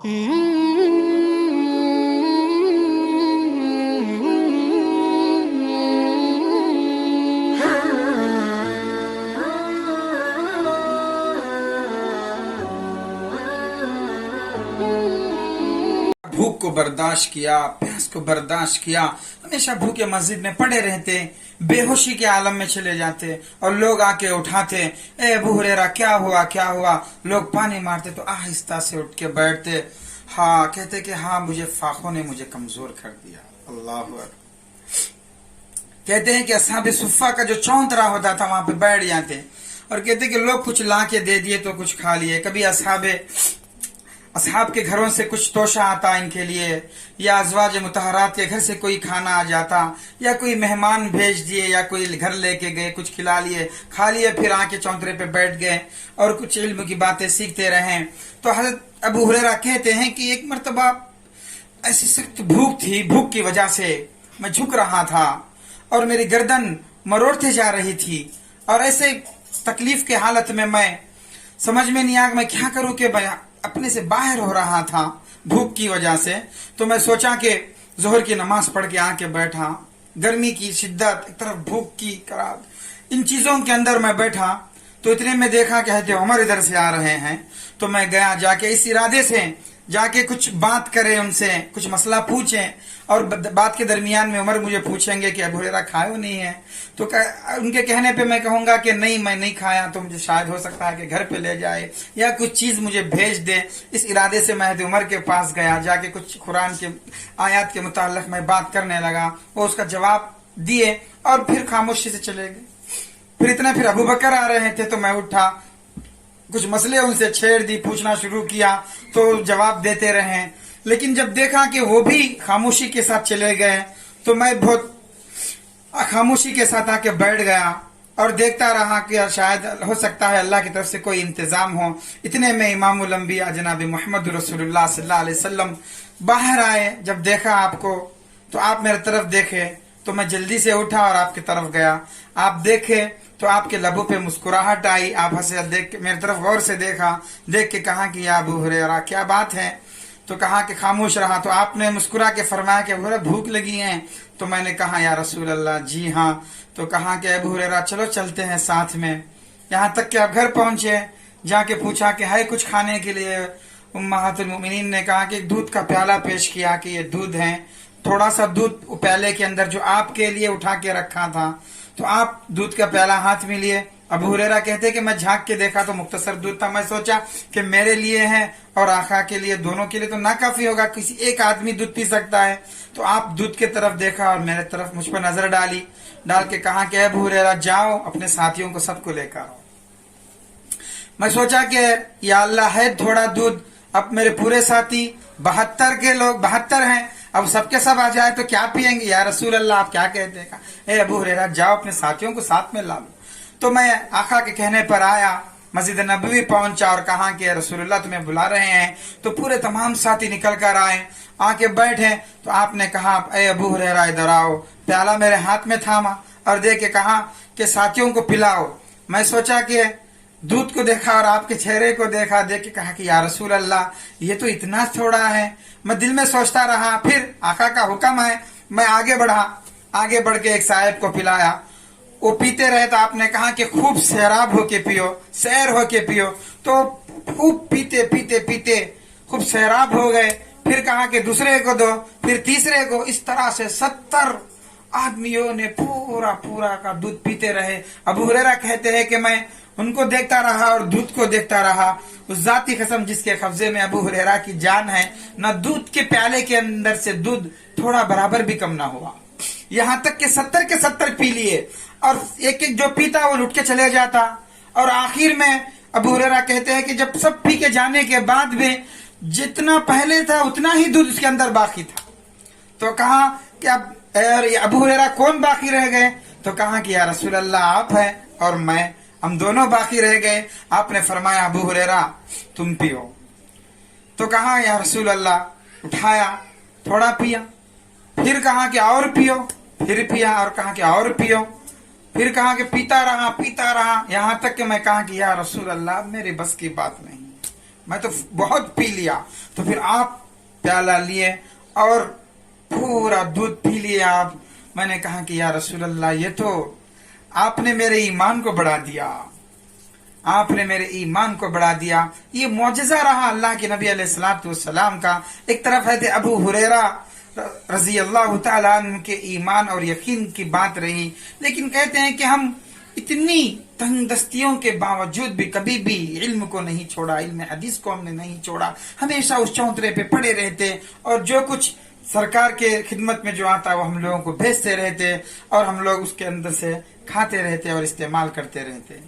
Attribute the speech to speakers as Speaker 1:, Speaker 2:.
Speaker 1: भूख को बर्दाश्त किया, प्यास को बर्दाश्त किया, हमेशा भूखे मस्जिद में पड़े रहते, बेहोशी के आलम में चले जाते और लोग आके उठाते, ए अबू हुरैरा क्या हुआ क्या हुआ। लोग पानी मारते तो आहिस्ता से उठ के बैठते, हाँ कहते कि हाँ मुझे फाखों ने मुझे कमजोर कर दिया। अल्लाह अकबर। कहते हैं कि असहाबे सुफ़ा का जो चौंतरा होता था वहां पे बैठ जाते और कहते कि लोग कुछ ला के दे दिए तो कुछ खा लिए। कभी असहाब के घरों से कुछ तोशा आता इनके लिए, या अज़वाज मुतहरात के घर से कोई खाना आ जाता, या कोई मेहमान भेज दिए, या कोई घर लेके गए, कुछ खिला लिए, खा लिए, फिर आके चौंतरे पे बैठ गए और कुछ इल्म की बातें सीखते रहे। तो हज़रत अबू हुरैरा कहते हैं कि एक मर्तबा ऐसी सख्त भूख थी, भूख की वजह से मैं झुक रहा था और मेरी गर्दन मरोड़ते जा रही थी और ऐसे तकलीफ के हालत में मैं समझ में नहीं आया मैं क्या करूं कि अपने से बाहर हो रहा था भूख की वजह से। तो मैं सोचा कि जोहर की नमाज पढ़ के आके बैठा, गर्मी की शिद्दत, एक तरफ भूख की करार, इन चीजों के अंदर मैं बैठा तो इतने में देखा कि हज़रत उमर इधर से आ रहे हैं। तो मैं गया, जाके इस इरादे से जाके कुछ बात करें उनसे, कुछ मसला पूछें और बात के दरमियान में उमर मुझे पूछेंगे कि अबू हुरैरा खाए नहीं है। तो उनके कहने पे मैं कहूंगा कि नहीं मैं नहीं खाया, तो मुझे शायद हो सकता है कि घर पे ले जाए या कुछ चीज मुझे भेज दे। इस इरादे से मैं हज़रत उमर के पास गया, जाके कुछ कुरान के आयत के मुताल्लिक मैं बात करने लगा। वो उसका जवाब दिए और फिर खामोशी से चले गए। फिर अबू बकर आ रहे थे तो मैं उठा, कुछ मसले उनसे छेड़ दी, पूछना शुरू किया तो जवाब देते रहे। लेकिन जब देखा कि वो भी खामोशी के साथ चले गए तो मैं बहुत खामोशी के साथ आके बैठ गया और देखता रहा कि शायद हो सकता है अल्लाह की तरफ से कोई इंतजाम हो। इतने में इमामुल अंबिया जनाब मोहम्मद रसूलुल्लाह सल्लल्लाहु अलैहि वसल्लम बाहर आए। जब देखा आपको तो आप मेरे तरफ देखे तो मैं जल्दी से उठा और आपकी तरफ गया। आप देखे तो आपके लबों पे मुस्कुराहट आई, आप हंसे, देख के मेरी तरफ गौर से देखा, देख के कहा कि या अबू हुरैरा क्या बात है। तो कहा कि खामोश रहा। तो आपने मुस्कुरा के फरमाया कि अबू हुरैरा भूख लगी है। तो मैंने कहा या रसूल अल्लाह जी हाँ। तो कहा कि अबू हुरैरा चलो चलते हैं साथ में। यहाँ तक कि आप घर पहुंचे, जाके पूछा कि है कुछ खाने के लिए। उम्महातुल मोमिनीन ने कहा कि दूध का प्याला पेश किया कि ये दूध है, थोड़ा सा दूध प्याले के अंदर जो आपके लिए उठा के रखा था। तो आप दूध का प्याला हाथ में लिए। अबू हुरैरा कहते कि मैं झांक के देखा तो मुख्तसर दूध था। मैं सोचा कि मेरे लिए है और आका के लिए, दोनों के लिए तो ना काफी होगा, किसी एक आदमी दूध पी सकता है। तो आप दूध की तरफ देखा और मेरे तरफ मुझ पर नजर डाली, डाल के कहा कि अबू हुरैरा जाओ अपने साथियों को सबको लेकर आओ। मैं सोचा कि या अल्लाह है थोड़ा दूध, अब मेरे पूरे साथी 72 के लोग 72 हैं, अब सबके सब आ जाए तो क्या पियेंगे। या रसूल अल्लाह आप क्या कहते हैं। ए अबू हुरैरा जाओ अपने साथियों को साथ में ला लो। तो मैं आका के कहने पर आया, मस्जिद नबवी पहुंचा और कहा कि रसूलुल्लाह तुम्हें बुला रहे हैं। तो पूरे तमाम साथी निकल कर आए, आके बैठे। तो आपने कहा ए अबू हुरैरा इधर आओ। प्याला मेरे हाथ में थामा और दे के कहा कि साथियों को पिलाओ। मैं सोचा कि दूध को देखा और आपके चेहरे को देखा, देख के कहा कि या रसूल अल्लाह ये तो इतना थोड़ा है। मैं दिल में सोचता रहा, फिर आका का हुक्म है, मैं आगे बढ़ा। आगे बढ़ के एक साहब को पिलाया, वो पीते रहे। तो आपने कहा कि खूब सैराब होके पियो, सैर होके पियो। तो खूब पीते पीते पीते खूब सैराब हो गए। फिर कहा कि दूसरे को दो, फिर तीसरे को। इस तरह से 70 आदमियों ने पूरा पूरा का दूध पीते रहे। अबू हुरैरा कहते हैं कि मैं उनको देखता रहा और दूध को देखता रहा। उस जाती कसम जिसके कब्जे में अबू हुरैरा की जान है, न दूध के प्याले के अंदर से दूध थोड़ा बराबर भी कम ना हुआ। यहाँ तक कि 70 के 70 पी लिए और एक एक जो पीता वो लुट के चले जाता। और आखिर में अबू हुरैरा कहते हैं कि जब सब पी के जाने के बाद भी जितना पहले था उतना ही दूध उसके अंदर बाकी था। तो कहा कि अब अबू हुरैरा कौन बाकी रह गए। तो कहा कि या रसूल अल्लाह आप है और मैं, हम दोनों बाकी रह गए। आपने फरमाया अबू हुरैरा तुम पियो। तो कहा या रसूल अल्लाह, उठाया, थोड़ा पिया, फिर कहा कि और पियो, फिर पिया और कहा कि और पियो, फिर कहा कि पीता रहा, यहाँ तक कि मैं कहा कि या रसूल अल्लाह मेरी बस की बात नहीं, मैं तो बहुत पी लिया। تو پھر آپ پیالہ لیے اور پورا دودھ پی لیے آپ. میں نے کہا کہ یا رسول اللہ یہ تو آپ نے میرے ایمان کو بڑھا دیا، آپ نے میرے ایمان کو بڑھا دیا. یہ معجزہ رہا اللہ کے نبی علیہ الصلوۃ والسلام کا. ایک طرف ہے ابو ہریرہ رضی اللہ تعالیٰ عنہ کے ایمان اور یقین کی بات رہی، لیکن کہتے ہیں کہ ہم اتنی تنگ دستیوں کے باوجود بھی کبھی بھی علم کو نہیں چھوڑا، علم حدیث کو ہم نے نہیں چھوڑا، ہمیشہ اس چوترے پہ پڑے رہتے اور جو کچھ سرکار کے خدمت میں جو آتا وہ ہم لوگوں کو بھیجتے رہتے اور ہم لوگ اس کے اندر سے کھاتے رہتے اور استعمال کرتے رہتے.